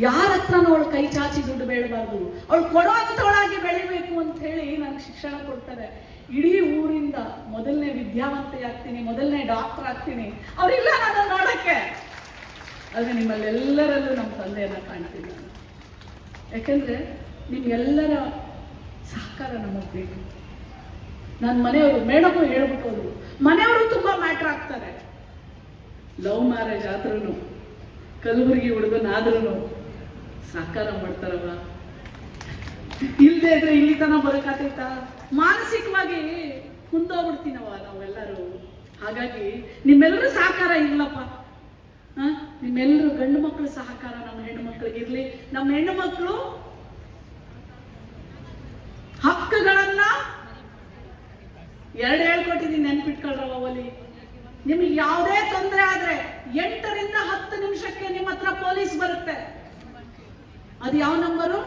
ಯಾರ ಹತ್ರನೂ ಅವಳು ಕೈ ಚಾಚಿ ದುಡ್ಡು ಬೇಡಬಾರ್ದು, ಅವಳು ಕೊಡುವಂತವಳಾಗಿ ಬೆಳಿಬೇಕು ಅಂತ ಹೇಳಿ ನನಗೆ ಶಿಕ್ಷಣ ಕೊಡ್ತಾರೆ. ಇಡೀ ಊರಿಂದ ಮೊದಲನೇ ವಿದ್ಯಾವಂತೆ ಆಗ್ತೀನಿ, ಮೊದಲನೇ ಡಾಕ್ಟರ್ ಆಗ್ತೀನಿ. ಅವರಿಲ್ಲ ನಾನು ನೋಡಕ್ಕೆ. ಆದ್ರೆ ನಿಮ್ಮಲ್ಲೆಲ್ಲರಲ್ಲೂ ನಮ್ಮ ತಂದೆಯನ್ನ ಕಾಣ್ತೀನಿ ನಾನು. ಯಾಕಂದ್ರೆ ನಿಮ್ಗೆಲ್ಲರ ಸಹಕಾರ ನಮಗೆ ಬೇಕು. ನನ್ನ ಮನೆಯವರು, ಮೇಡಮ್ ಹೇಳ್ಬಿಟ್ಟು ಹೋದ್ರು, ಮನೆಯವರು ತುಂಬಾ ಮ್ಯಾಟ್ರ್ ಆಗ್ತಾರೆ. ಲವ್ ಮ್ಯಾರೇಜ್ ಆದ್ರೂ, ಕಲಬುರಗಿ ಹುಡುಗನಾದ್ರೂ ಸಹಕಾರ ಮಾಡ್ತಾರವ. ಇಲ್ಲದೆ ಇದ್ರೆ ಇಲ್ಲಿ ತನ ಬರಕಾತೈತ? ಮಾನಸಿಕವಾಗಿ ಮುಂದೋಗ್ಬಿಡ್ತೀನವ ನಾವೆಲ್ಲರೂ. ಹಾಗಾಗಿ ನಿಮ್ಮೆಲ್ಲರೂ ಸಹಕಾರ ಇಲ್ಲಪ್ಪ. ನಿಮ್ಮೆಲ್ಲರೂ ಗಂಡು ಮಕ್ಕಳು ಸಹಕಾರ ನಮ್ಮ ಹೆಣ್ಣು ಮಕ್ಕಳಿಗೆ ಇರ್ಲಿ. ನಮ್ಮ ಹೆಣ್ಣು ಮಕ್ಕಳು ಹಕ್ಕುಗಳನ್ನ ಹೇಳ್ಕೊಟ್ಟಿದ್ದೀನಿ, ನೆನ್ಪಿಟ್ಕೊಳ್ರವ ಒಲಿ. ನಿಮಗೆ ಯಾವುದೇ ತೊಂದರೆ ಆದ್ರೆ 8 ರಿಂದ 10 ನಿಮಿಷಕ್ಕೆ ನಿಮ್ಮ ಹತ್ರ ಪೊಲೀಸ್ ಬರುತ್ತೆ. ಅದು ಯಾವ ನಂಬರು?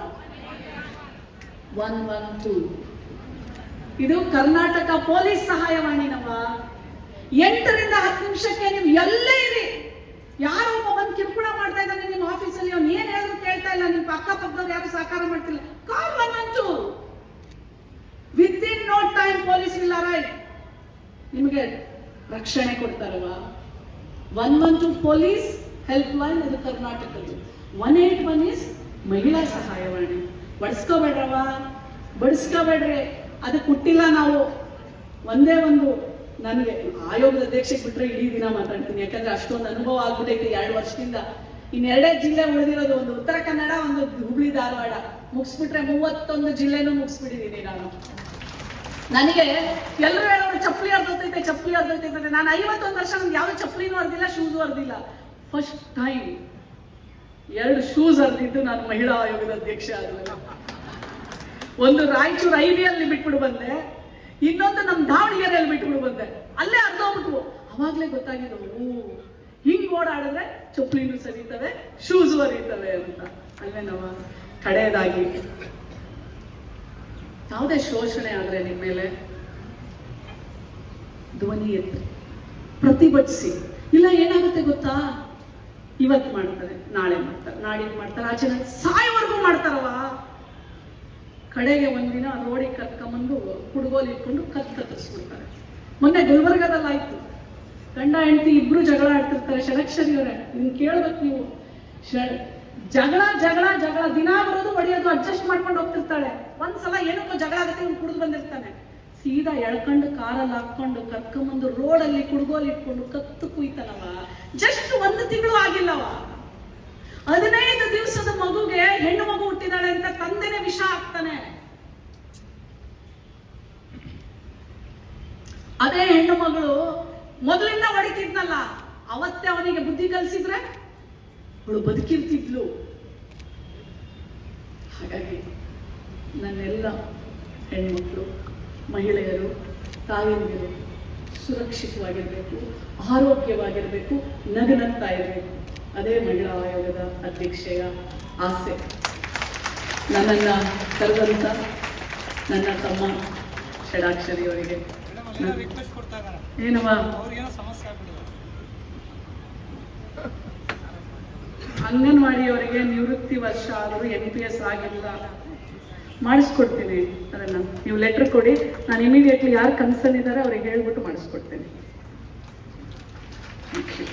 112. ಇದು ಕರ್ನಾಟಕ ಪೊಲೀಸ್ ಸಹಾಯವಾಣಿ. ನಮ್ಮ 8 ರಿಂದ 10 ನಿಮಿಷಕ್ಕೆ ನೀವು ಎಲ್ಲೇ ಇರಿ, ಯಾರೋ ಒಬ್ಬ ಬಂದು ಕಿರುಕುಳ ಮಾಡ್ತಾ ಇದ್ದಾನೆ ನಿಮ್ಮ ಆಫೀಸಲ್ಲಿ, ಅವ್ನು ಏನ್ ಹೇಳಿದ್ರು ಕೇಳ್ತಾ ಇಲ್ಲ, ನಿಮ್ಮ ಅಕ್ಕಪಕ್ಕದವ್ರು ಯಾರು ಸಹಕಾರ ಮಾಡ್ತಿಲ್ಲ, call 112. Within no time police will arrive. ನಿಮಗೆ ರಕ್ಷಣೆ ಕೊಡ್ತಾರವ. 112 ಪೊಲೀಸ್ ಹೆಲ್ಪ್ ಲೈನ್ ಇದು ಕರ್ನಾಟಕದ್ದು. 181 ಇಸ್ ಮಹಿಳಾ ಸಹಾಯವಾಣಿ. ಬಡಿಸ್ಕೋಬೇಡ್ರಿ. ಅದು ಕೊಟ್ಟಿಲ್ಲ ನಾವು. ಒಂದೇ ಒಂದು ನನಗೆ ಆಯೋಗದ ಅಧ್ಯಕ್ಷಕ್ಕೆ ಬಿಟ್ರೆ ಇಡೀ ದಿನ ಮಾತಾಡ್ತೀನಿ, ಯಾಕಂದ್ರೆ ಅಷ್ಟೊಂದು ಅನುಭವ ಆಗ್ಬಿಟ್ಟೈತೆ 2 ವರ್ಷದಿಂದ. ಇನ್ನೆರಡೇ ಜಿಲ್ಲೆ ಉಳಿದಿರೋದು, ಒಂದು ಉತ್ತರ ಕನ್ನಡ, ಒಂದು ಹುಬ್ಳಿ ಧಾರವಾಡ. ಮುಗಿಸ್ಬಿಟ್ರೆ 31 ಜಿಲ್ಲೆನೂ ಮುಗಿಸ್ಬಿಟ್ಟಿದ್ದೀನಿ ನಾನು. ನನಗೆ ಎಲ್ಲರೂ ಹೇಳೋರು ಚಪ್ಪಲಿ ಅರ್ಧೋತೈತೆ. ನಾನು 51 ವರ್ಷ ನಮ್ಗೆ ಯಾವ್ದು ಚಪ್ಪಲಿನೂ ಅರ್ದಿಲ್ಲ, ಶೂಸು ಅರ್ದಿಲ್ಲ. ಫಸ್ಟ್ ಟೈಮ್ 2 ಶೂಸ್ ಅರ್ದಿದ್ದು ನಾನು ಮಹಿಳಾ ಆಯೋಗದ ಅಧ್ಯಕ್ಷೆ ಆದ್ಮೇಲೆ. ಒಂದು ರಾಯಚೂರು ಐವಿಯಲ್ಲಿ ಬಿಟ್ಬಿಡು ಬಂದೆ, ಇನ್ನೊಂದು ನಮ್ಮ ದಾವಣಗೆರೆಯಲ್ಲಿ ಬಿಟ್ಬಿಡು ಬಂದೆ. ಅಲ್ಲೇ ಅರ್ಧೋಗ್ಬಿಟ್ವು. ಅವಾಗ್ಲೇ ಗೊತ್ತಾಗಿದ್ದು, ಹಿಂಗ್ ಓಡಾಡಿದ್ರೆ ಚಪ್ಪಲಿನೂ ಸರಿತವೆ, ಶೂಸು ಅರಿತವೆ ಅಂತ. ಅಲ್ಲೇ ನಾವು ಕಡೆಯದಾಗಿ ಯಾವುದೇ ಶೋಷಣೆ ಆದ್ರೆ ನಿಮ್ಮ ಮೇಲೆ ಧ್ವನಿ ಎತ್ತಿ ಪ್ರತಿಭಟಿಸಿ. ಇಲ್ಲ ಏನಾಗುತ್ತೆ ಗೊತ್ತಾ, ಇವತ್ತು ಮಾಡ್ತಾರೆ, ನಾಳೆ ಮಾಡ್ತಾರೆ, ನಾಡಿದ್ದು ಮಾಡ್ತಾರೆ, ಆಚೆ ಸಾಯೋವರೆಗೂ ಮಾಡ್ತಾರವ. ಕಡೆಗೆ ಒಂದಿನ ರೋಡಿಗೆ ಕರ್ಕೊಂಬಂದು ಕುಡುಗೋಲು ಇಟ್ಕೊಂಡು ಕತ್ತರಿಸ್ಬಿಡ್ತಾರೆ. ಮೊನ್ನೆ ಗುಲ್ಬರ್ಗದಲ್ಲಾಯ್ತು. ಗಂಡ ಹೆಂಡತಿ ಇಬ್ರು ಜಗಳ ಆಡ್ತಿರ್ತಾರೆ. ಷಡಕ್ಷರಿ ಅವರೇ, ನಿಮ್ಗೆ ಕೇಳ್ಬೇಕು ನೀವು. ಜಗಳ ದಿನ ಬರೋದು ಹೊಡೆಯೋದು, ಅಡ್ಜಸ್ಟ್ ಮಾಡ್ಕೊಂಡು ಹೋಗ್ತಿರ್ತಾಳೆ. ಒಂದ್ಸಲ ಏನಕ್ಕೋ ಜಗಳ ಆಗುತ್ತೆ, ಇವ್ನು ಕುಡಿದು ಬಂದಿರ್ತಾನೆ. ಸೀದಾ ಎಳ್ಕೊಂಡು ಕಾರಲ್ಲಿ ಹಾಕೊಂಡು ಕರ್ಕೊಂಬಂದು ರೋಡಲ್ಲಿ ಕುಡುಗೋಲು ಇಟ್ಕೊಂಡು ಕತ್ತು ಕುಯ್ತಾನವ. ಜಸ್ಟ್ 1 ತಿಂಗಳು ಆಗಿಲ್ಲವ. 15 ದಿವಸದ ಮಗುಗೆ, ಹೆಣ್ಣು ಮಗು ಹುಟ್ಟಿದಾಳೆ ಅಂತ ತಂದೆನೇ ವಿಷ ಹಾಕ್ತಾನೆ. ಅದೇ ಹೆಣ್ಣು ಮಗಳು ಮೊದಲಿಂದ ಹೊಡಿತಿದ್ನಲ್ಲ, ಅವತ್ತೇ ಅವನಿಗೆ ಬುದ್ಧಿ ಕಲಿಸಿದ್ರೆ ಅವಳು ಬದುಕಿರ್ತಿದ್ಲು. ಹಾಗಾಗಿ ನನ್ನೆಲ್ಲ ಹೆಣ್ಮಕ್ಳು, ಮಹಿಳೆಯರು, ತಾಯಂದಿರು ಸುರಕ್ಷಿತವಾಗಿರಬೇಕು, ಆರೋಗ್ಯವಾಗಿರಬೇಕು, ನಗುನಗ್ತಾ ಇರಬೇಕು. ಅದೇ ಮಹಿಳಾ ಆಯೋಗದ ಅಧ್ಯಕ್ಷೆಯ ಆಸೆ. ನನ್ನನ್ನು ಕರೆದಂತ ನನ್ನ ತಮ್ಮ ಷಡಾಕ್ಷರಿಯವರಿಗೆ ಏನವ ಅಂಗನವಾಡಿಯವರಿಗೆ ನಿವೃತ್ತಿ ವರ್ಷ ಆದರೂ NPS ಆಗಿಲ್ಲ, ಮಾಡಿಸ್ಕೊಡ್ತೀನಿ. ಅದನ್ನು ನೀವು ಲೆಟರ್ ಕೊಡಿ, ನಾನು ಇಮಿಡಿಯೇಟ್ಲಿ ಯಾರು ಕನ್ಸರ್ನ್ ಇದ್ದಾರೆ ಅವ್ರಿಗೆ ಹೇಳ್ಬಿಟ್ಟು ಮಾಡಿಸ್ಕೊಡ್ತೀನಿ. Thank you.